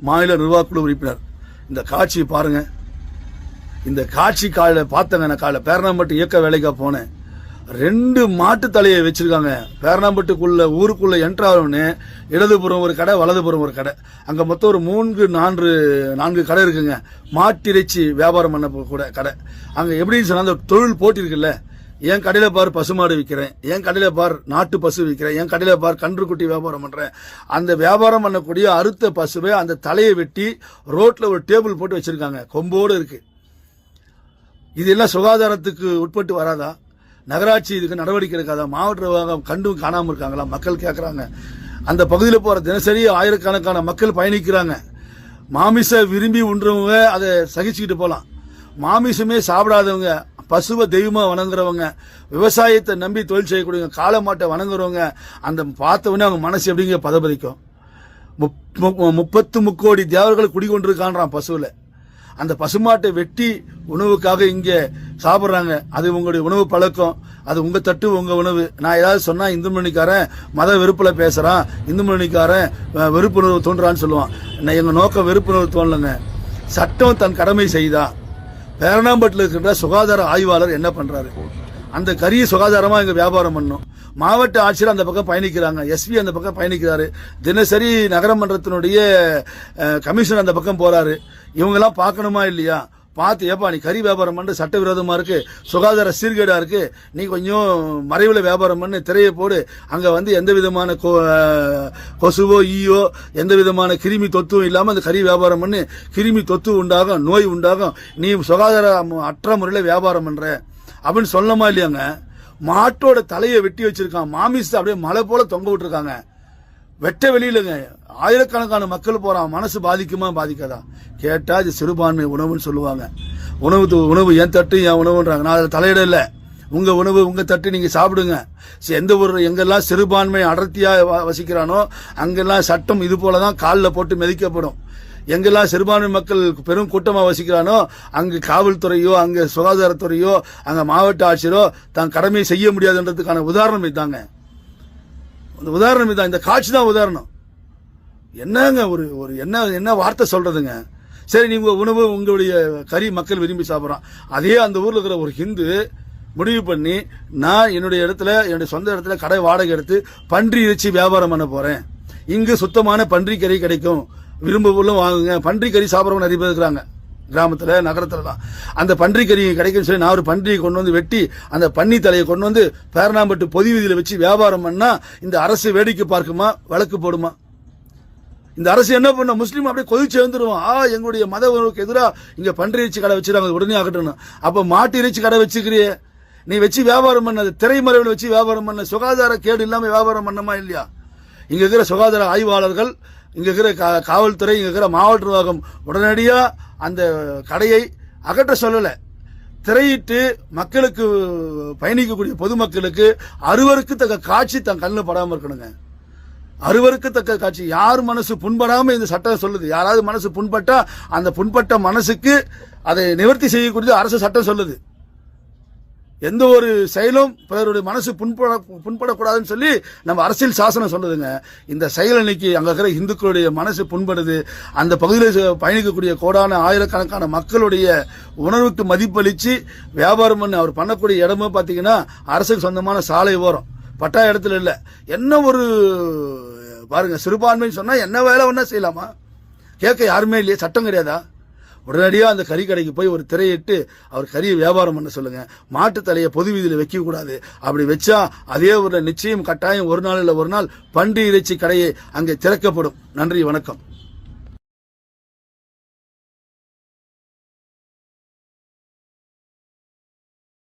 மாநில நிர்வாகக்குழு உறுப்பினர். இந்த காட்சி பாருங்க. இந்த காட்சி காலையில் பார்த்தங்க. நான் காலையில் பேரணாம்பட்டு இயக்க வேலைக்காக போனேன். 2 மாட்டு தலையை வச்சிருக்காங்க. பேரணாம்பட்டுக்குள்ள ஊருக்குள்ள என்ட்ரு ஆகணும்னு இடதுபுறம் ஒரு கடை, வலதுபுறம் ஒரு கடை. அங்க மொத்தம் ஒரு 4 கடை இருக்குங்க. மாட்டிறைச்சி வியாபாரம் பண்ண கூட கடை. அங்க எப்படின்னு சொன்னா அந்த தொழில் போட்டி இருக்குல்ல. என் கடையில பார் பசுமாடு விற்கிறேன், என் கடையில பார் நாட்டு பசு விற்கிறேன், என் கடையில பார் கன்றுக்குட்டி வியாபாரம் பண்றேன். அந்த வியாபாரம் பண்ணக்கூடிய அறுத்த பசுவை அந்த தலையை வெட்டி ரோட்ல ஒரு டேபிள் போட்டு வச்சிருக்காங்க. கொம்போடு இருக்கு. இதெல்லாம் சுகாதாரத்துக்கு உட்பட்டு வராதா? நகராட்சி இதுக்கு நடவடிக்கை எடுக்காதா? மாவட்ட நிர்வாகம் கண்டும் காணாம இருக்காங்களா? மக்கள் கேட்கறாங்க. அந்த பகுதியில் போற தினசரி ஆயிரக்கணக்கான மக்கள் பயணிக்கிறாங்க. மாமிச விரும்பி உண்றவங்க அதை சகிச்சுக்கிட்டு போலாம். மாமிசமே சாப்பிடாதவங்க, பசுவை தெய்வமா வணங்குறவங்க, விவசாயத்தை நம்பி தொழில் செய்யக்கூடியவங்க, காளை மாட்டை வணங்குறவங்க, அந்த பார்த்தவொடனே அவங்க மனசு எப்படிங்க பதபதிக்கும்? 33 கோடி தேவர்கள் குடிகொண்டிருக்கான்றான் பசுவில். அந்த பசுமாட்டை வெட்டி உணவுக்காக இங்கே சாப்பிட்றாங்க. அது உங்களுடைய உணவு பழக்கம், அது உங்க தட்டு உங்க உணவு. நான் ஏதாவது சொன்னா இந்து மணிக்காரன் மத வெறுப்புல பேசுறான், இந்து மணிக்காரன் வெறுப்புணர்வு தோன்றான்னு சொல்லுவான். எங்க நோக்கம் வெறுப்புணர்வு தோணலங்க. சட்டம் தன் கடமை செய்தா. பேரணாம்பட்டில் இருக்கின்ற சுகாதார ஆய்வாளர் என்ன பண்றாரு? அந்த கறியை சுகாதாரமா இங்க வியாபாரம் பண்ணும். மாவட்ட ஆட்சியர் அந்த பக்கம் பயணிக்கிறாங்க, எஸ்பி அந்த பக்கம் பயணிக்கிறாரு, தினசரி நகரமன்றத்தினுடைய கமிஷனர் அந்த பக்கம் போறாரு. இவங்கெல்லாம் பார்க்கணுமா இல்லையா? பார்த்து ஏப்பா நீ கறி வியாபாரம் பண்ணு, சட்டவிரோதமா இருக்கு, சுகாதார சீர்கேடா இருக்கு, நீ கொஞ்சம் மறைவில் வியாபாரம் பண்ணு, திரையை போடு, அங்க வந்து எந்த விதமான கொசுவோ ஈயோ எந்த விதமான கிருமி தொத்துவும் இல்லாம அந்த கறி வியாபாரம் பண்ணு, கிருமி தொத்து உண்டாகும், நோய் உண்டாகும், நீ சுகாதார அற்ற முறையில் வியாபாரம் பண்ற அப்படின்னு சொல்லணுமா இல்லையாங்க? மாட்டோட தலையை வெட்டி வச்சிருக்கான், மாமிசத்தை அப்படியே மலை போல தொங்க விட்டுருக்காங்க. வெட்ட வெளியிலங்க ஆயிரக்கணக்கான மக்கள் போறான். மனசு பாதிக்குமா பாதிக்காதா? கேட்டா இது சிறுபான்மை உணவுன்னு சொல்லுவாங்க. உணவு என் தட்டு என் உணவுன்றாங்க. நான் அதில் தலையிட இல்லை. உங்க உணவு உங்க தட்டு, நீங்க சாப்பிடுங்க. எந்த ஒரு எங்கெல்லாம் சிறுபான்மை அடர்த்தியா வசிக்கிறானோ அங்கெல்லாம் சட்டம் இது போலதான் காலில் போட்டு மிதிக்கப்படும். எங்கெல்லாம் சிறுபான்மை மக்கள் பெரும் கூட்டமாக வசிக்கிறானோ அங்கு காவல்துறையோ அங்க சுகாதாரத்துறையோ அங்க மாவட்ட ஆட்சியரோ தான் கடமையை செய்ய முடியாதுன்றதுக்கான உதாரணம் இதாங்க. இந்த உதாரணம் இதான். இந்த காட்சி தான் உதாரணம். என்னங்க ஒரு என்ன வார்த்தை சொல்றதுங்க? சரி, நீங்க உணவு உங்களுடைய கறி மக்கள் விரும்பி சாப்பிட்றான். அதே அந்த ஊர்ல இருக்கிற ஒரு ஹிந்து முடிவு பண்ணி நான் என்னுடைய இடத்துல, என்னுடைய சொந்த இடத்துல கடை வாடகை எடுத்து பன்றி இறைச்சி வியாபாரம் பண்ண போறேன், இங்கு சுத்தமான பன்றி கறி கிடைக்கும், விரும்பும் வாங்குங்க. பன்றி கறி சாப்பிட்றவங்க நிறைய பேர் இருக்கிறாங்க கிராமத்துல, நகரத்துல தான். அந்த பன்றி கறி கிடைக்கும் சொல்லி நான் ஒரு பன்றியை கொண்டு வந்து வெட்டி அந்த பன்னி தலையை கொண்டு வந்து பேரணாம்பட்டு பொது வீதியில வச்சு வியாபாரம் பண்ணா இந்த அரசு வேடிக்கை பார்க்குமா? வழக்கு போடுமா? இந்த அரசு என்ன பண்ண? முஸ்லீம் அப்படியே கொதிச்சு எழுந்துருவான். எங்களுடைய மத உணவுக்கு எதிராக இங்க பன்றி இறைச்சி கடை வச்சிருக்காங்க, உடனே ஆகட்டும். அப்ப மாட்டு இறைச்சி கடை வச்சுக்கிறிய, நீ வச்சு வியாபாரம் பண்ண, திரைமறைவில் வச்சு வியாபாரம் பண்ண, சுகாதார கேடு இல்லாம வியாபாரம் பண்ணமா இல்லையா? இங்க இருக்கிற சுகாதார ஆய்வாளர்கள், இங்க இருக்கிற காவல்துறை, இங்க இருக்கிற மாவட்ட நிர்வாகம் உடனடியா அந்த கடையை அகற்ற சொல்லல. திரையிட்டு மக்களுக்கு, பயணிக்கக்கூடிய பொதுமக்களுக்கு அருவருக்கத்தக்க காட்சி தன் கண்ணில் படாம இருக்கணுங்க. அருவருக்கத்தக்க காட்சி. யார் மனசு புண்படாம இந்த சட்டம் சொல்லுது. யாராவது மனசு புண்பட்டா அந்த புண்பட்ட மனசுக்கு அதை நிவர்த்தி செய்யக்கூடியது அரசு சட்டம் சொல்லுது. எந்த ஒரு செயலும் பிறருடைய மனசு புண்படக்கூடாதுன்னு சொல்லி நம்ம அரசியல் சாசனம் சொல்லுதுங்க. இந்த செயல் இன்னைக்கு அங்க இருக்கிற இந்துக்களுடைய மனசு புண்படுது. அந்த பகுதியில் பயணிக்கக்கூடிய கோடான ஆயிரக்கணக்கான மக்களுடைய உணர்வுக்கு மதிப்பளிச்சு வியாபாரம் பண்ண அவர் பண்ணக்கூடிய இடமும் பாத்தீங்கன்னா அரசுக்கு சொந்தமான சாலை ஓரம், பட்டா இடத்துல இல்ல. என்ன ஒரு பாருங்க, சிறுபான்மைன்னு சொன்னா என்ன வேலை ஒன்னா செய்யலாமா? கேட்க யாருமே இல்லையே, சட்டம் கிடையாதா? உடனடியாக அந்த கறி கடைக்கு போய் ஒரு திரையிட்டு அவர் கறியை வியாபாரம் பண்ண சொல்லுங்க. மாட்டு தலையை பொது வீதியில் வைக்க கூடாது. அப்படி வச்சா அதே ஒரு நிச்சயம் கட்டாயம் ஒரு நாள் இல்லை ஒரு நாள் பன்றி இறைச்சி கடையை அங்கே திறக்கப்படும். நன்றி, வணக்கம்.